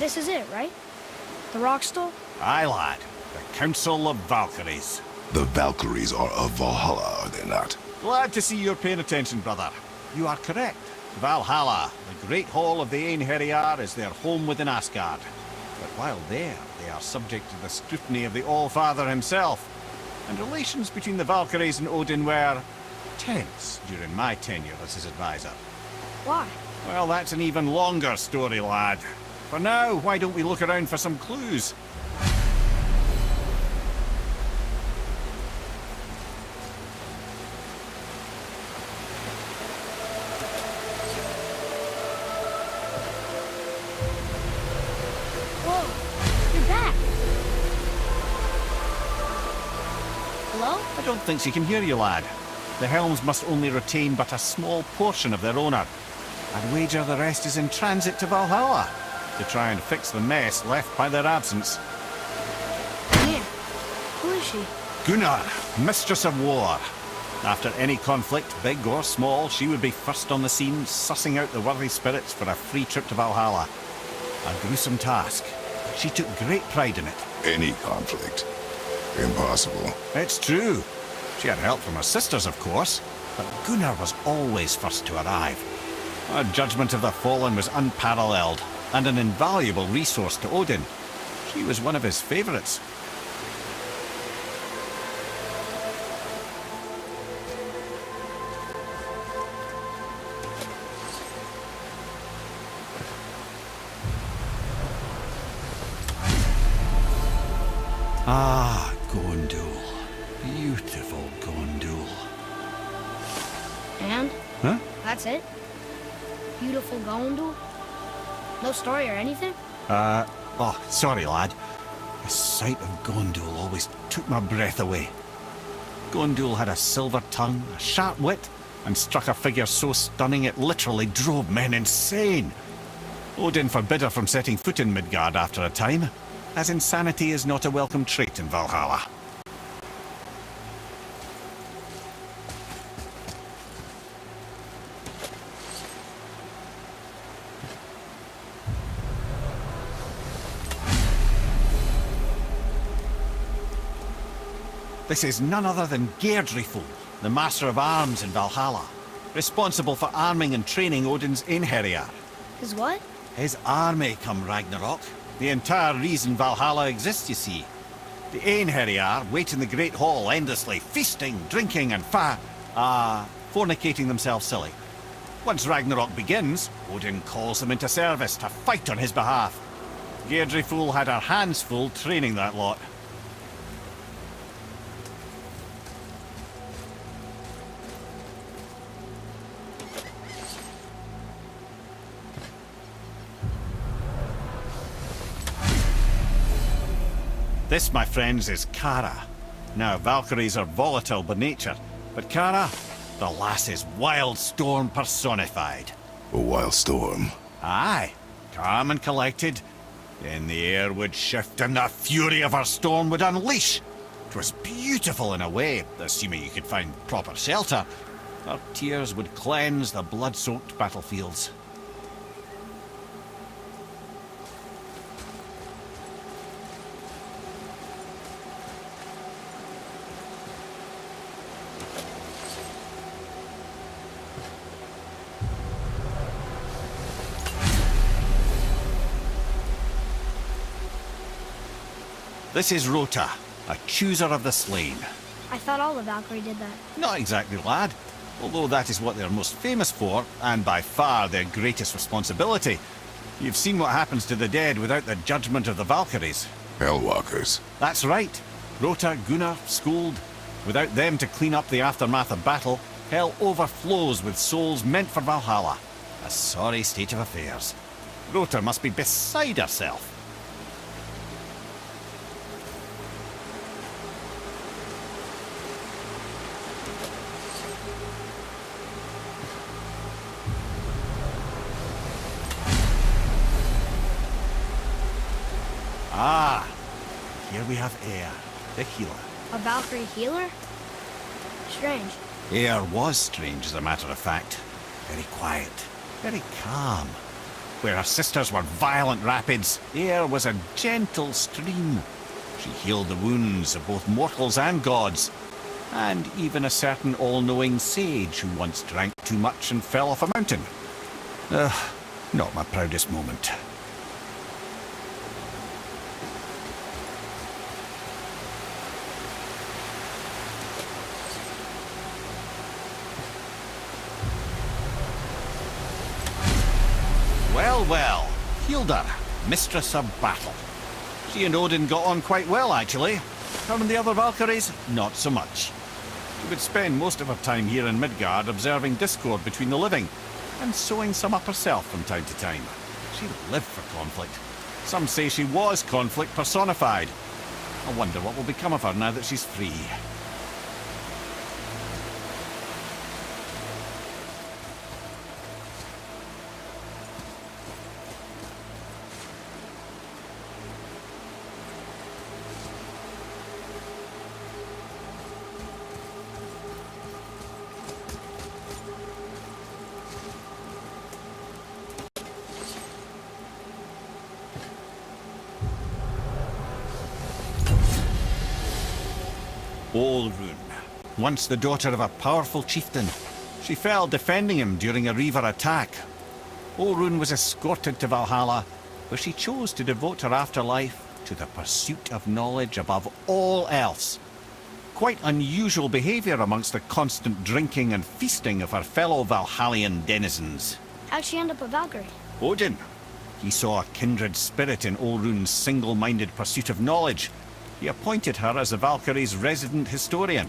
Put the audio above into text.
This is it, right? The rock stone? Aye, lad. The Council of Valkyries. The Valkyries are of Valhalla, are they not? Glad to see you're paying attention, brother. You are correct. Valhalla, the great hall of the Einherjar, is their home within Asgard. But while there, they are subject to the scrutiny of the All-Father himself. And relations between the Valkyries and Odin were tense during my tenure as his advisor. Why? Well, that's an even longer story, lad. For now, why don't we look around for some clues? Whoa, you're back. Hello? I don't think she can hear you, lad. The helms must only retain but a small portion of their owner. I'd wager the rest is in transit to Valhalla to try and fix the mess left by their absence. Yeah. Who is she? Gunnar, Mistress of War. After any conflict, big or small, she would be first on the scene, sussing out the worthy spirits for a free trip to Valhalla. A gruesome task. She took great pride in it. Any conflict. Impossible. It's true. She had help from her sisters, of course, but Gunnar was always first to arrive. Her judgment of the fallen was unparalleled, and an invaluable resource to Odin. She was one of his favourites. Ah, Gondul. Beautiful Gondul. And? Huh? That's it? Beautiful Gondul? No story or anything? Oh, sorry, lad. The sight of Gondul always took my breath away. Gondul had a silver tongue, a sharp wit, and struck a figure so stunning it literally drove men insane. Odin forbid her from setting foot in Midgard after a time, as insanity is not a welcome trait in Valhalla. This is none other than Geirdriful, the Master of Arms in Valhalla, responsible for arming and training Odin's Einherjar. His what? His army come Ragnarok. The entire reason Valhalla exists, you see. The Einherjar wait in the Great Hall endlessly, feasting, drinking, and fornicating themselves silly. Once Ragnarok begins, Odin calls them into service to fight on his behalf. Geirdriful had her hands full training that lot. This, my friends, is Kara. Now, Valkyries are volatile by nature, but Kara, the lass is wild storm personified. A wild storm. Aye, calm and collected. Then the air would shift and the fury of her storm would unleash. 'Twas beautiful in a way, assuming you could find proper shelter. Her tears would cleanse the blood-soaked battlefields. This is Rota, a chooser of the slain. I thought all the Valkyrie did that. Not exactly, lad. Although that is what they're most famous for, and by far their greatest responsibility. You've seen what happens to the dead without the judgment of the Valkyries. Hellwalkers. That's right. Rota, Gunnar, Skuld. Without them to clean up the aftermath of battle, hell overflows with souls meant for Valhalla. A sorry state of affairs. Rota must be beside herself. Ah, here we have Air, the healer. A Valkyrie healer? Strange. Air was strange, as a matter of fact. Very quiet, very calm. where her sisters were violent rapids, there was a gentle stream. She healed the wounds of both mortals and gods, and even a certain all-knowing sage who once drank too much and fell off a mountain. Not my proudest moment. Well, well, Hilda, mistress of battle. She and Odin got on quite well, actually. Her and the other Valkyries, not so much. She would spend most of her time here in Midgard observing discord between the living, and sewing some up herself from time to time. She lived for conflict. Some say she was conflict personified. I wonder what will become of her now that she's free. Olrun, once the daughter of a powerful chieftain. She fell defending him during a Reaver attack. Olrun was escorted to Valhalla, where she chose to devote her afterlife to the pursuit of knowledge above all else. Quite unusual behaviour amongst the constant drinking and feasting of her fellow Valhallian denizens. How'd she end up a Valkyrie? Odin. He saw a kindred spirit in Olrun's single-minded pursuit of knowledge. He appointed her as the Valkyrie's resident historian.